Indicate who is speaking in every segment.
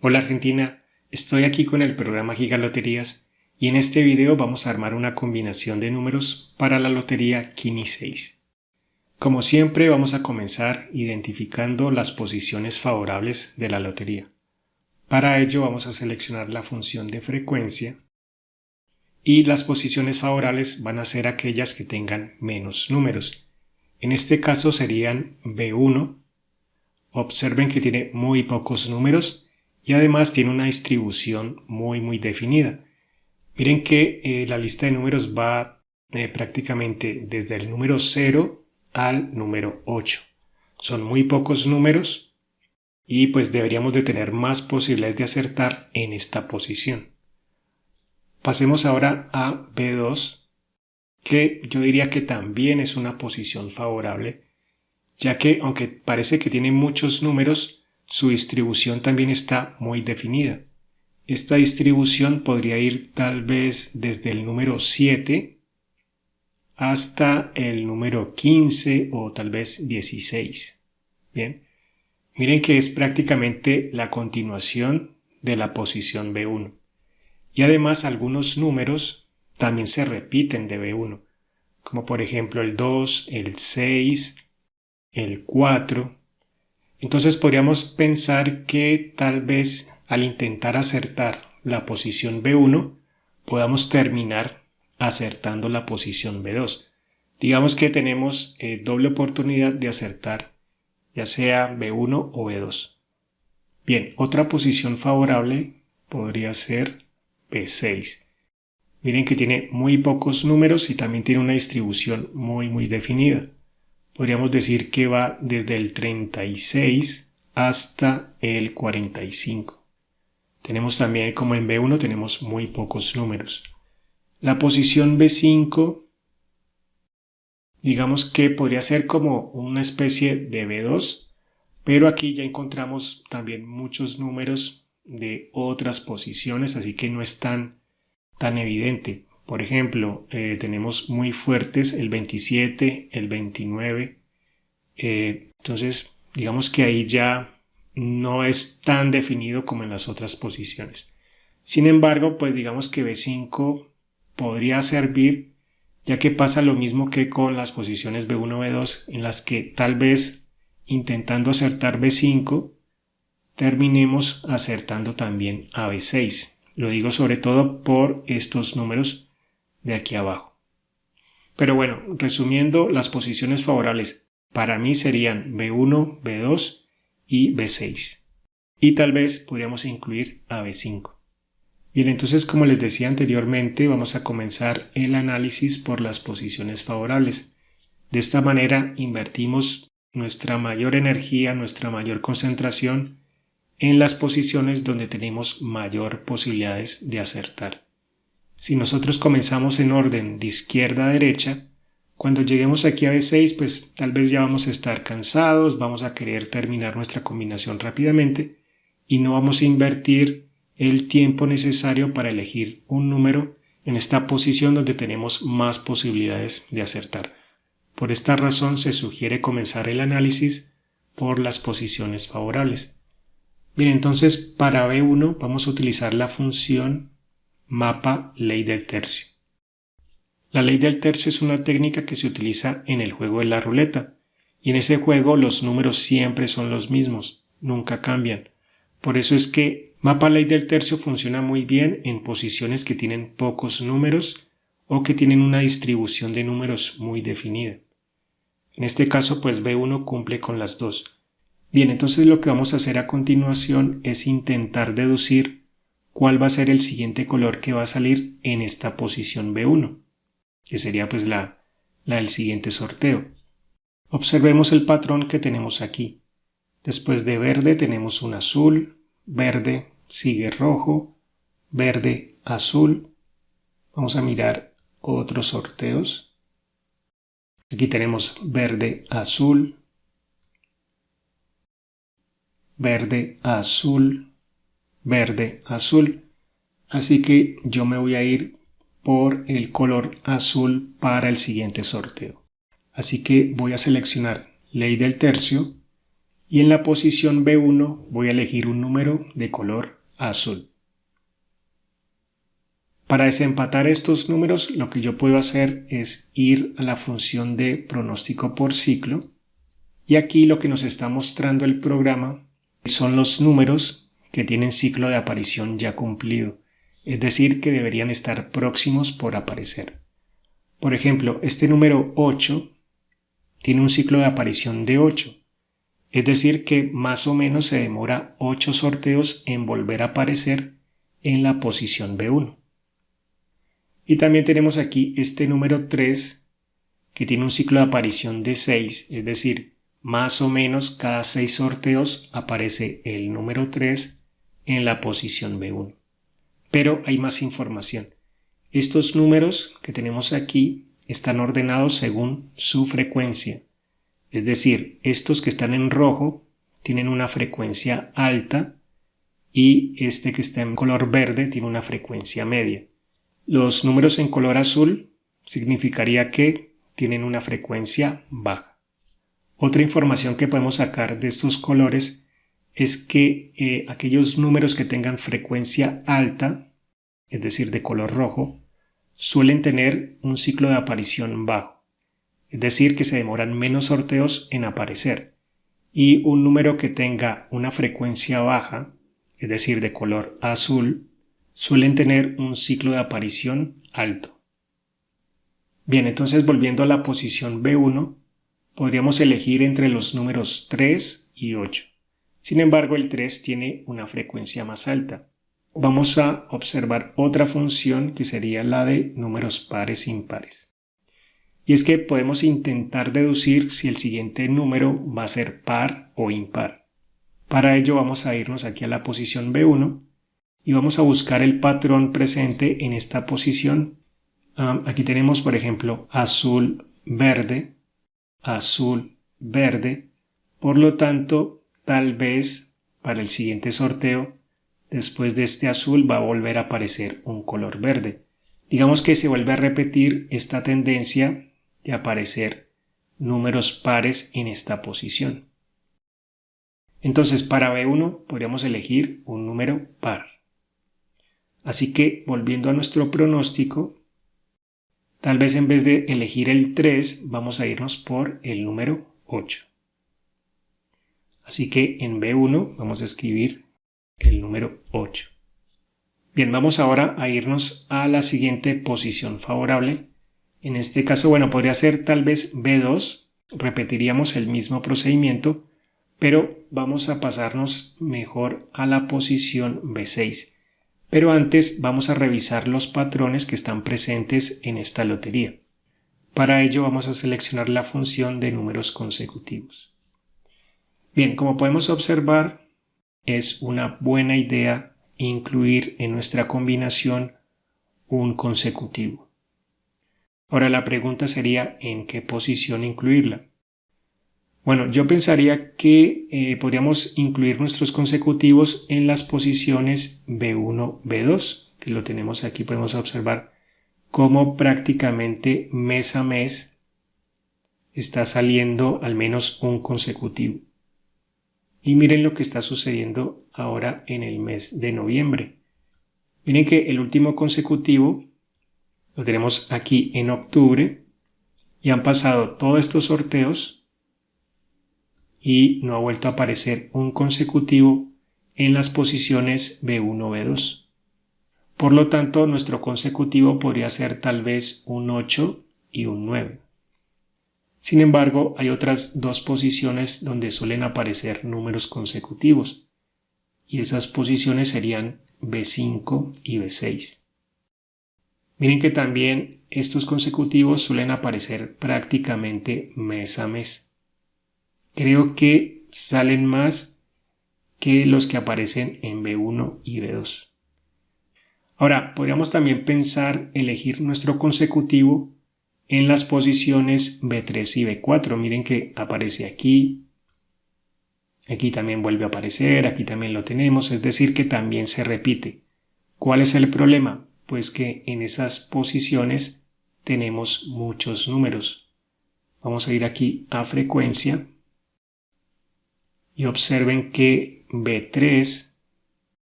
Speaker 1: Hola Argentina, estoy aquí con el programa Gigaloterías y en este video vamos a armar una combinación de números para la lotería Kini 6. Como siempre vamos a comenzar identificando las posiciones favorables de la lotería. Para ello vamos a seleccionar la función de frecuencia y las posiciones favorables van a ser aquellas que tengan menos números. En este caso serían B1. Observen que tiene muy pocos números y además tiene una distribución muy definida. Miren que la lista de números va prácticamente desde el número 0 al número 8. Son muy pocos números y pues deberíamos de tener más posibilidades de acertar en esta posición. Pasemos ahora a B2, que yo diría que también es una posición favorable, ya que aunque parece que tiene muchos números, su distribución también está muy definida. Esta distribución podría ir tal vez desde el número 7 hasta el número 15 o tal vez 16. Bien, miren que es prácticamente la continuación de la posición B1. Y además algunos números también se repiten de B1, como por ejemplo el 2, el 6, el 4. Entonces podríamos pensar que tal vez al intentar acertar la posición B1 podamos terminar acertando la posición B2. Digamos que tenemos doble oportunidad de acertar ya sea B1 o B2. Bien, otra posición favorable podría ser B6. Miren que tiene muy pocos números y también tiene una distribución muy definida. Podríamos decir que va desde el 36 hasta el 45. Tenemos también, como en B1, tenemos muy pocos números. La posición B5, digamos que podría ser como una especie de B2, pero aquí ya encontramos también muchos números de otras posiciones, así que no es tan evidente. Por ejemplo, tenemos muy fuertes el 27, el 29. Entonces, digamos que ahí ya no es tan definido como en las otras posiciones. Sin embargo, pues digamos que B5 podría servir, ya que pasa lo mismo que con las posiciones B1, B2, en las que tal vez intentando acertar B5, terminemos acertando también a B6. Lo digo sobre todo por estos números de aquí abajo. Pero bueno, resumiendo, las posiciones favorables para mí serían B1, B2 y B6. Y tal vez podríamos incluir a B5. Bien, entonces como les decía anteriormente, vamos a comenzar el análisis por las posiciones favorables. De esta manera invertimos nuestra mayor energía, nuestra mayor concentración en las posiciones donde tenemos mayor posibilidades de acertar. Si nosotros comenzamos en orden de izquierda a derecha, cuando lleguemos aquí a B6, pues tal vez ya vamos a estar cansados, vamos a querer terminar nuestra combinación rápidamente y no vamos a invertir el tiempo necesario para elegir un número en esta posición donde tenemos más posibilidades de acertar. Por esta razón se sugiere comenzar el análisis por las posiciones favorables. Bien, entonces para B1 vamos a utilizar la función mapa ley del tercio. La ley del tercio es una técnica que se utiliza en el juego de la ruleta, y en ese juego los números siempre son los mismos, nunca cambian. Por eso es que mapa ley del tercio funciona muy bien en posiciones que tienen pocos números o que tienen una distribución de números muy definida. En este caso, pues B1 cumple con las dos. Bien, entonces lo que vamos a hacer a continuación es intentar deducir cuál va a ser el siguiente color que va a salir en esta posición B1, que sería pues la del siguiente sorteo. Observemos el patrón que tenemos aquí. Después de verde tenemos un azul, verde sigue rojo, verde, azul. Vamos a mirar otros sorteos. Aquí tenemos verde, azul, verde, azul, verde, azul. Así que yo me voy a ir por el color azul para el siguiente sorteo. Así que voy a seleccionar ley del tercio y en la posición B1 voy a elegir un número de color azul. Para desempatar estos números, lo que yo puedo hacer es ir a la función de pronóstico por ciclo, y aquí lo que nos está mostrando el programa son los números que tienen ciclo de aparición ya cumplido, es decir, que deberían estar próximos por aparecer. Por ejemplo, este número 8 tiene un ciclo de aparición de 8, es decir, que más o menos se demora 8 sorteos en volver a aparecer en la posición B1. Y también tenemos aquí este número 3 que tiene un ciclo de aparición de 6, es decir, más o menos cada 6 sorteos aparece el número 3 en la posición B1. Pero hay más información. Estos números que tenemos aquí están ordenados según su frecuencia. Es decir, estos que están en rojo tienen una frecuencia alta y este que está en color verde tiene una frecuencia media. Los números en color azul significaría que tienen una frecuencia baja. Otra información que podemos sacar de estos colores es que aquellos números que tengan frecuencia alta, es decir, de color rojo, suelen tener un ciclo de aparición bajo, es decir, que se demoran menos sorteos en aparecer. Y un número que tenga una frecuencia baja, es decir, de color azul, suelen tener un ciclo de aparición alto. Bien, entonces volviendo a la posición B1, podríamos elegir entre los números 3 y 8. Sin embargo, el 3 tiene una frecuencia más alta. Vamos a observar otra función que sería la de números pares e impares. Y es que podemos intentar deducir si el siguiente número va a ser par o impar. Para ello vamos a irnos aquí a la posición B1 y vamos a buscar el patrón presente en esta posición. Aquí tenemos, por ejemplo, azul, verde, azul, verde. Por lo tanto, tal vez para el siguiente sorteo, después de este azul va a volver a aparecer un color verde. Digamos que se vuelve a repetir esta tendencia de aparecer números pares en esta posición. Entonces, para B1 podríamos elegir un número par. Así que, volviendo a nuestro pronóstico, tal vez en vez de elegir el 3, vamos a irnos por el número 8. Así que en B1 vamos a escribir el número 8. Bien, vamos ahora a irnos a la siguiente posición favorable. En este caso, bueno, podría ser tal vez B2. Repetiríamos el mismo procedimiento, pero vamos a pasarnos mejor a la posición B6. Pero antes vamos a revisar los patrones que están presentes en esta lotería. Para ello vamos a seleccionar la función de números consecutivos. Bien, como podemos observar, es una buena idea incluir en nuestra combinación un consecutivo. Ahora la pregunta sería ¿en qué posición incluirla? Bueno, yo pensaría que podríamos incluir nuestros consecutivos en las posiciones B1, B2, que lo tenemos aquí, podemos observar cómo prácticamente mes a mes está saliendo al menos un consecutivo. Y miren lo que está sucediendo ahora en el mes de noviembre. Miren que el último consecutivo lo tenemos aquí en octubre y han pasado todos estos sorteos y no ha vuelto a aparecer un consecutivo en las posiciones B1, B2. Por lo tanto, nuestro consecutivo podría ser tal vez un 8 y un 9. Sin embargo, hay otras dos posiciones donde suelen aparecer números consecutivos y esas posiciones serían B5 y B6. Miren que también estos consecutivos suelen aparecer prácticamente mes a mes. Creo que salen más que los que aparecen en B1 y B2. Ahora, podríamos también pensar elegir nuestro consecutivo en las posiciones B3 y B4. Miren que aparece aquí, aquí también vuelve a aparecer, aquí también lo tenemos, es decir que también se repite. ¿Cuál es el problema? Pues que en esas posiciones tenemos muchos números. Vamos a ir aquí a frecuencia Y observen que B3,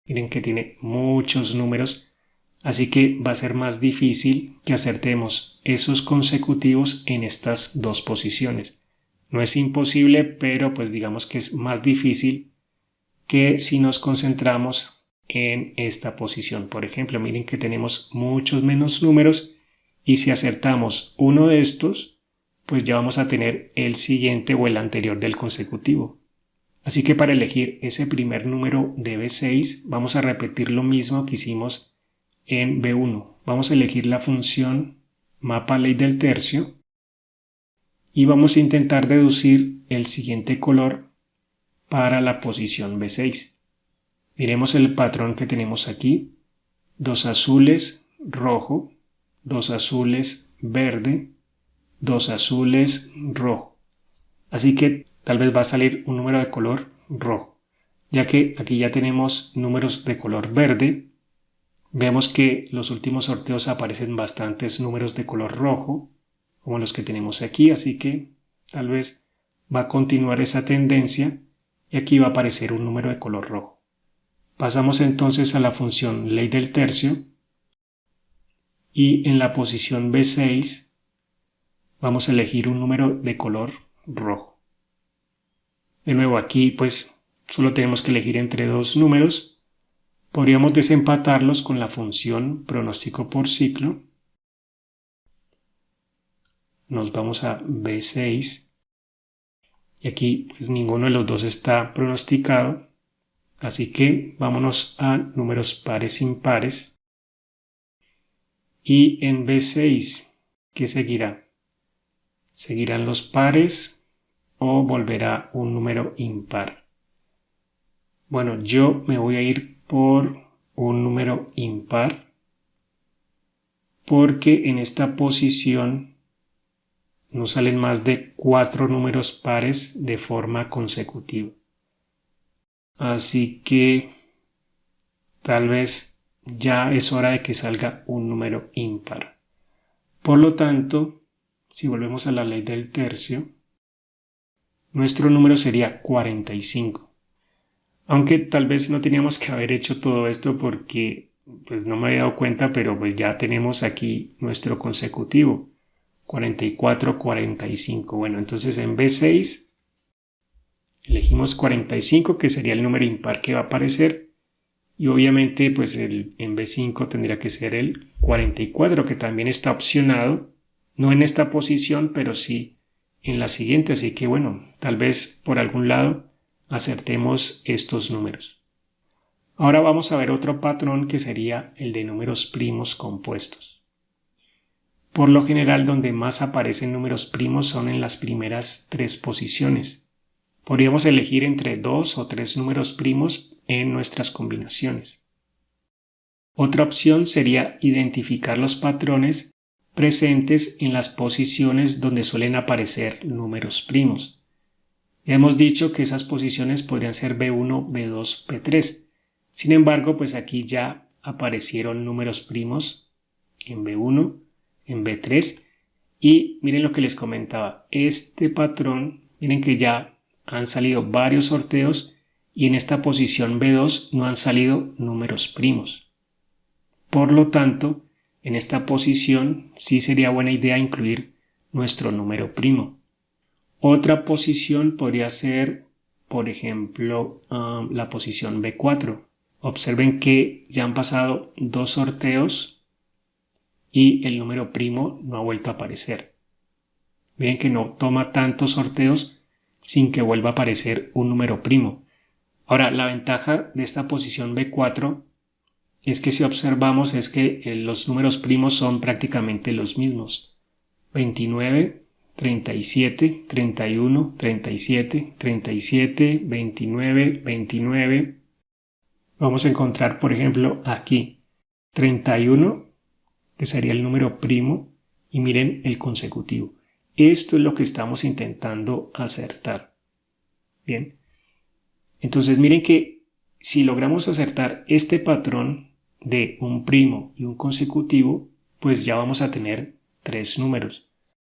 Speaker 1: miren que tiene muchos números, así que va a ser más difícil que acertemos esos consecutivos en estas dos posiciones. No es imposible, pero pues digamos que es más difícil que si nos concentramos en esta posición. Por ejemplo, miren que tenemos muchos menos números y si acertamos uno de estos, pues ya vamos a tener el siguiente o el anterior del consecutivo. Así que para elegir ese primer número de B6 vamos a repetir lo mismo que hicimos en B1. Vamos a elegir la función mapa ley del tercio y vamos a intentar deducir el siguiente color para la posición B6. Miremos el patrón que tenemos aquí. 2 azules, rojo, 2 azules, verde, 2 azules, rojo. Así que tal vez va a salir un número de color rojo, ya que aquí ya tenemos números de color verde. Vemos que los últimos sorteos aparecen bastantes números de color rojo, como los que tenemos aquí, así que tal vez va a continuar esa tendencia y aquí va a aparecer un número de color rojo. Pasamos entonces a la función ley del tercio y en la posición B6 vamos a elegir un número de color rojo. De nuevo aquí pues solo tenemos que elegir entre dos números. Podríamos desempatarlos con la función pronóstico por ciclo. Nos vamos a B6 y aquí pues ninguno de los dos está pronosticado. Así que vámonos a números pares impares. Y en B6, ¿qué seguirá? ¿Seguirán los pares o volverá un número impar? Bueno, yo me voy a ir por un número impar porque en esta posición nos salen más de 4 números pares de forma consecutiva. Así que tal vez ya es hora de que salga un número impar. Por lo tanto, si volvemos a la ley del tercio, nuestro número sería 45. Aunque tal vez no teníamos que haber hecho todo esto porque pues no me había dado cuenta, pero pues ya tenemos aquí nuestro consecutivo. 44, 45. Bueno, entonces en B6 elegimos 45, que sería el número impar que va a aparecer. Y obviamente pues en B5 tendría que ser el 44, que también está opcionado. No en esta posición, pero sí en la siguiente. Así que bueno, tal vez por algún lado acertemos estos números. Ahora vamos a ver otro patrón que sería el de números primos compuestos. Por lo general, donde más aparecen números primos son en las primeras 3 posiciones. Podríamos elegir entre 2 o 3 números primos en nuestras combinaciones. Otra opción sería identificar los patrones presentes en las posiciones donde suelen aparecer números primos. Ya hemos dicho que esas posiciones podrían ser B1, B2, B3. Sin embargo, pues aquí ya aparecieron números primos en B1, en B3 y miren lo que les comentaba. Este patrón, miren que ya han salido varios sorteos y en esta posición B2 no han salido números primos. Por lo tanto, en esta posición sí sería buena idea incluir nuestro número primo. Otra posición podría ser, por ejemplo, la posición B4. Observen que ya han pasado 2 sorteos y el número primo no ha vuelto a aparecer. Miren que no toma tantos sorteos sin que vuelva a aparecer un número primo. Ahora, la ventaja de esta posición B4 es que si observamos es que los números primos son prácticamente los mismos. 29, 37, 31, 37, 37, 29, 29. Vamos a encontrar, por ejemplo, aquí 31, que sería el número primo, y miren el consecutivo. Esto es lo que estamos intentando acertar. Bien. Entonces miren que si logramos acertar este patrón de un primo y un consecutivo, pues ya vamos a tener 3 números.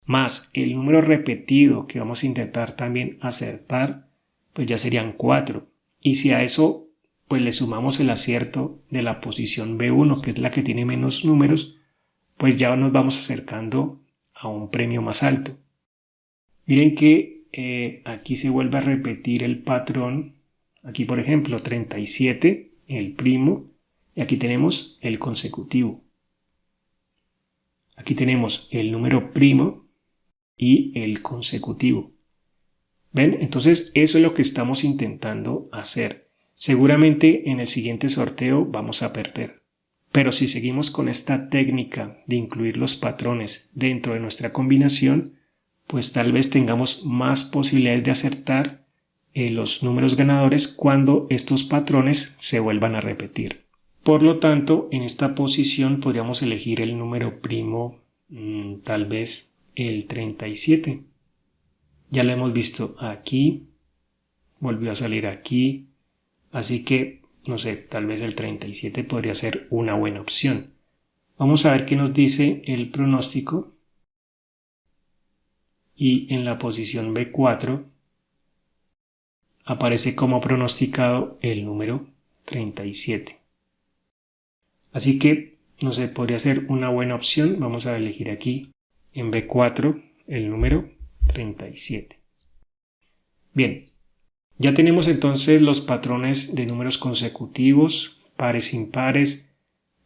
Speaker 1: Más el número repetido que vamos a intentar también acertar, pues ya serían 4. Y si a eso pues le sumamos el acierto de la posición B1, que es la que tiene menos números, pues ya nos vamos acercando a un premio más alto. Miren que aquí se vuelve a repetir el patrón. Aquí, por ejemplo, 37, el primo, y aquí tenemos el consecutivo. Aquí tenemos el número primo y el consecutivo. ¿Ven? Entonces eso es lo que estamos intentando hacer. Seguramente en el siguiente sorteo vamos a perder. Pero si seguimos con esta técnica de incluir los patrones dentro de nuestra combinación, pues tal vez tengamos más posibilidades de acertar los números ganadores cuando estos patrones se vuelvan a repetir. Por lo tanto, en esta posición podríamos elegir el número primo, tal vez el 37. Ya lo hemos visto aquí, volvió a salir aquí, así que, no sé, tal vez el 37 podría ser una buena opción. Vamos a ver qué nos dice el pronóstico. Y en la posición B4 aparece como pronosticado el número 37. Así que, no sé, podría ser una buena opción. Vamos a elegir aquí en B4 el número 37. Bien, ya tenemos entonces los patrones de números consecutivos, pares impares,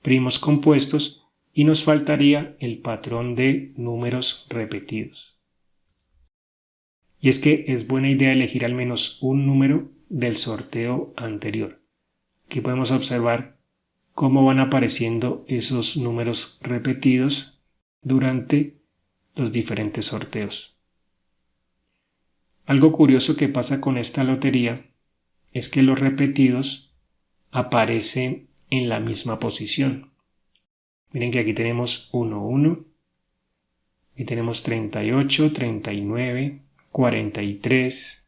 Speaker 1: primos compuestos y nos faltaría el patrón de números repetidos. Y es que es buena idea elegir al menos un número del sorteo anterior. Aquí podemos observar cómo van apareciendo esos números repetidos durante los diferentes sorteos. Algo curioso que pasa con esta lotería es que los repetidos aparecen en la misma posición. Miren que aquí tenemos 1, 1, y tenemos 38, 39, 43.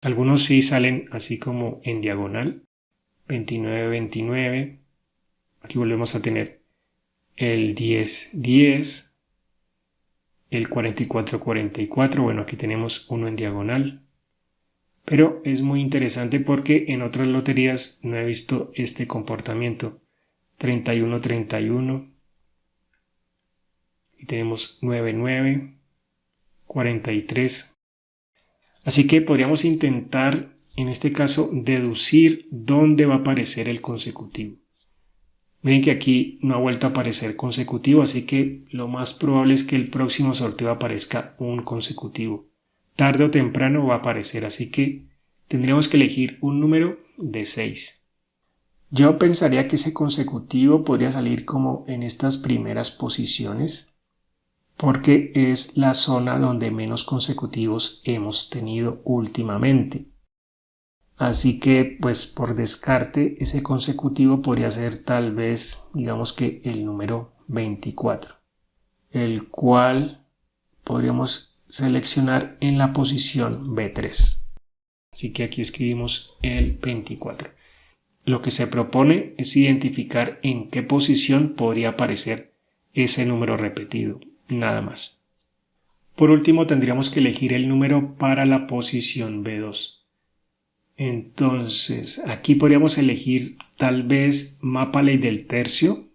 Speaker 1: Algunos sí salen así como en diagonal. 29, 29. Aquí volvemos a tener el 10, 10. El 44, 44. Bueno, aquí tenemos uno en diagonal. Pero es muy interesante porque en otras loterías no he visto este comportamiento. 31, 31. Y tenemos 9, 9. 43. Así que podríamos intentar, en este caso, deducir dónde va a aparecer el consecutivo. Miren que aquí no ha vuelto a aparecer consecutivo, así que lo más probable es que el próximo sorteo aparezca un consecutivo. Tarde o temprano va a aparecer, así que tendríamos que elegir un número de 6. Yo pensaría que ese consecutivo podría salir como en estas primeras posiciones, porque es la zona donde menos consecutivos hemos tenido últimamente. Así que, pues por descarte, ese consecutivo podría ser tal vez, digamos que el número 24, el cual podríamos seleccionar en la posición B3. Así que aquí escribimos el 24. Lo que se propone es identificar en qué posición podría aparecer ese número repetido. Nada más. Por último, tendríamos que elegir el número para la posición B2. Entonces, aquí podríamos elegir tal vez mapa ley del tercio,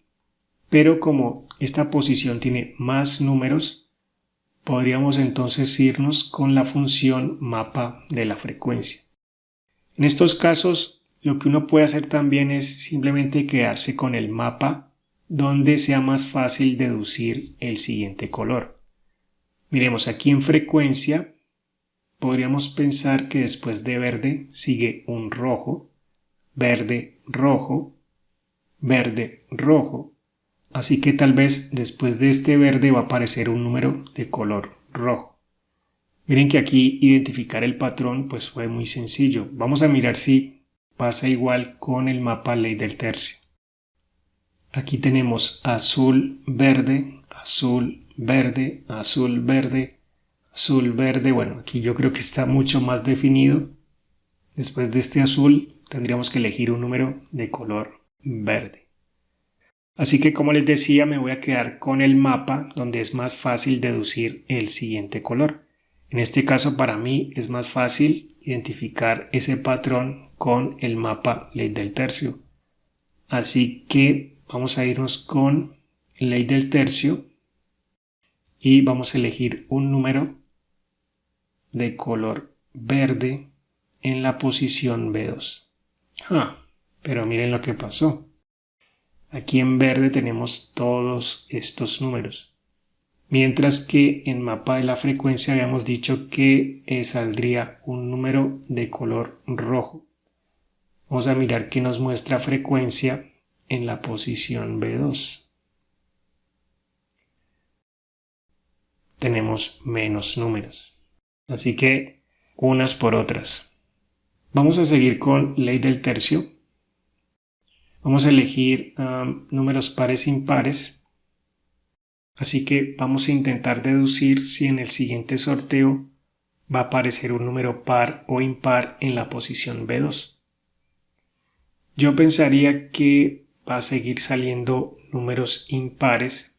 Speaker 1: pero como esta posición tiene más números, podríamos entonces irnos con la función mapa de la frecuencia. En estos casos, lo que uno puede hacer también es simplemente quedarse con el mapa donde sea más fácil deducir el siguiente color. Miremos aquí en frecuencia, podríamos pensar que después de verde sigue un rojo, verde, rojo, verde, rojo. Así que tal vez después de este verde va a aparecer un número de color rojo. Miren que aquí identificar el patrón pues fue muy sencillo. Vamos a mirar si pasa igual con el mapa ley del tercio. Aquí tenemos azul, verde, azul, verde, azul, verde, azul, verde. Bueno, aquí yo creo que está mucho más definido. Después de este azul tendríamos que elegir un número de color verde. Así que como les decía, me voy a quedar con el mapa donde es más fácil deducir el siguiente color. En este caso para mí es más fácil identificar ese patrón con el mapa ley del tercio. Así que vamos a irnos con ley del tercio y vamos a elegir un número de color verde en la posición B2. Pero miren lo que pasó. Aquí en verde tenemos todos estos números. Mientras que en mapa de la frecuencia habíamos dicho que saldría un número de color rojo. Vamos a mirar qué nos muestra frecuencia en la posición B2. Tenemos menos números. Así que unas por otras. Vamos a seguir con ley del tercio. Vamos a elegir números pares impares. Así que vamos a intentar deducir si en el siguiente sorteo va a aparecer un número par o impar en la posición B2. Yo pensaría que va a seguir saliendo números impares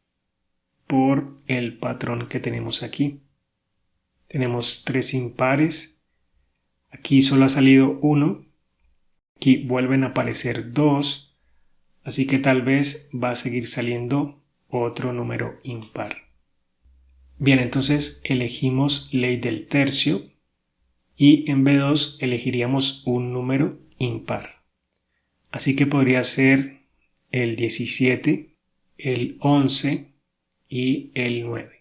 Speaker 1: por el patrón que tenemos aquí. Tenemos 3 impares. Aquí solo ha salido 1. Aquí vuelven a aparecer 2. Así que tal vez va a seguir saliendo otro número impar. Bien, entonces elegimos ley del tercio y en B2 elegiríamos un número impar. Así que podría ser el 17, el 11 y el 9.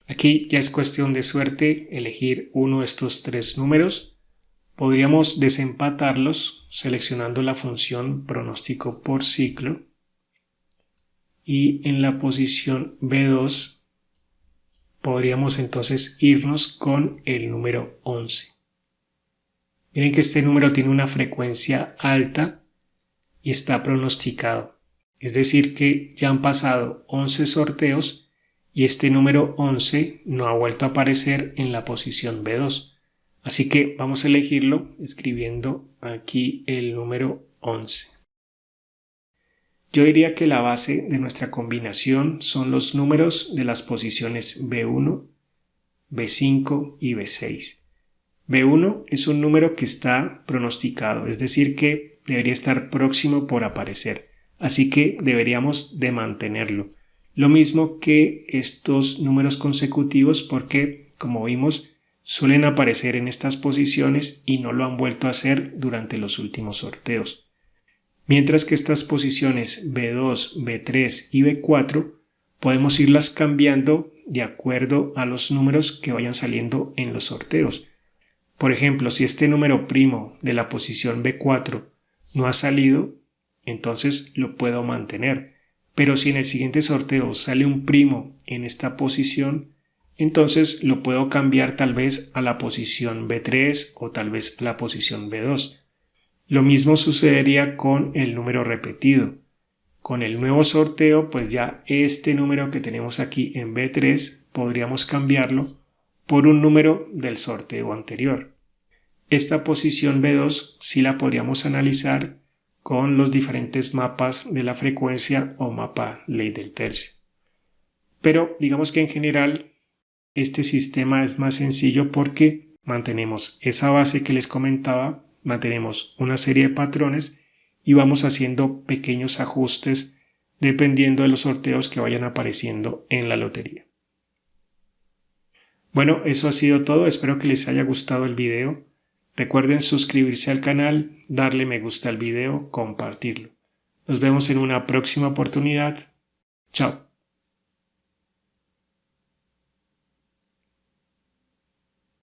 Speaker 1: Aquí ya es cuestión de suerte elegir uno de estos 3 números. Podríamos desempatarlos seleccionando la función pronóstico por ciclo y en la posición B2 podríamos entonces irnos con el número 11. Miren que este número tiene una frecuencia alta y está pronosticado. Es decir que ya han pasado 11 sorteos y este número 11 no ha vuelto a aparecer en la posición B2. Así que vamos a elegirlo escribiendo aquí el número 11. Yo diría que la base de nuestra combinación son los números de las posiciones B1, B5 y B6. B1 es un número que está pronosticado, es decir que debería estar próximo por aparecer, así que deberíamos de mantenerlo. Lo mismo que estos números consecutivos porque, como vimos, suelen aparecer en estas posiciones y no lo han vuelto a hacer durante los últimos sorteos. Mientras que estas posiciones B2, B3 y B4 podemos irlas cambiando de acuerdo a los números que vayan saliendo en los sorteos. Por ejemplo, si este número primo de la posición B4 no ha salido, entonces lo puedo mantener. Pero si en el siguiente sorteo sale un primo en esta posición, entonces lo puedo cambiar tal vez a la posición B3 o tal vez a la posición B2. Lo mismo sucedería con el número repetido. Con el nuevo sorteo, pues ya este número que tenemos aquí en B3 podríamos cambiarlo por un número del sorteo anterior. Esta posición B2 sí la podríamos analizar con los diferentes mapas de la frecuencia o mapa ley del tercio. Pero digamos que en general este sistema es más sencillo porque mantenemos esa base que les comentaba, mantenemos una serie de patrones y vamos haciendo pequeños ajustes dependiendo de los sorteos que vayan apareciendo en la lotería. Bueno, eso ha sido todo. Espero que les haya gustado el video. Recuerden suscribirse al canal, darle me gusta al video, compartirlo. Nos vemos en una próxima oportunidad. Chao.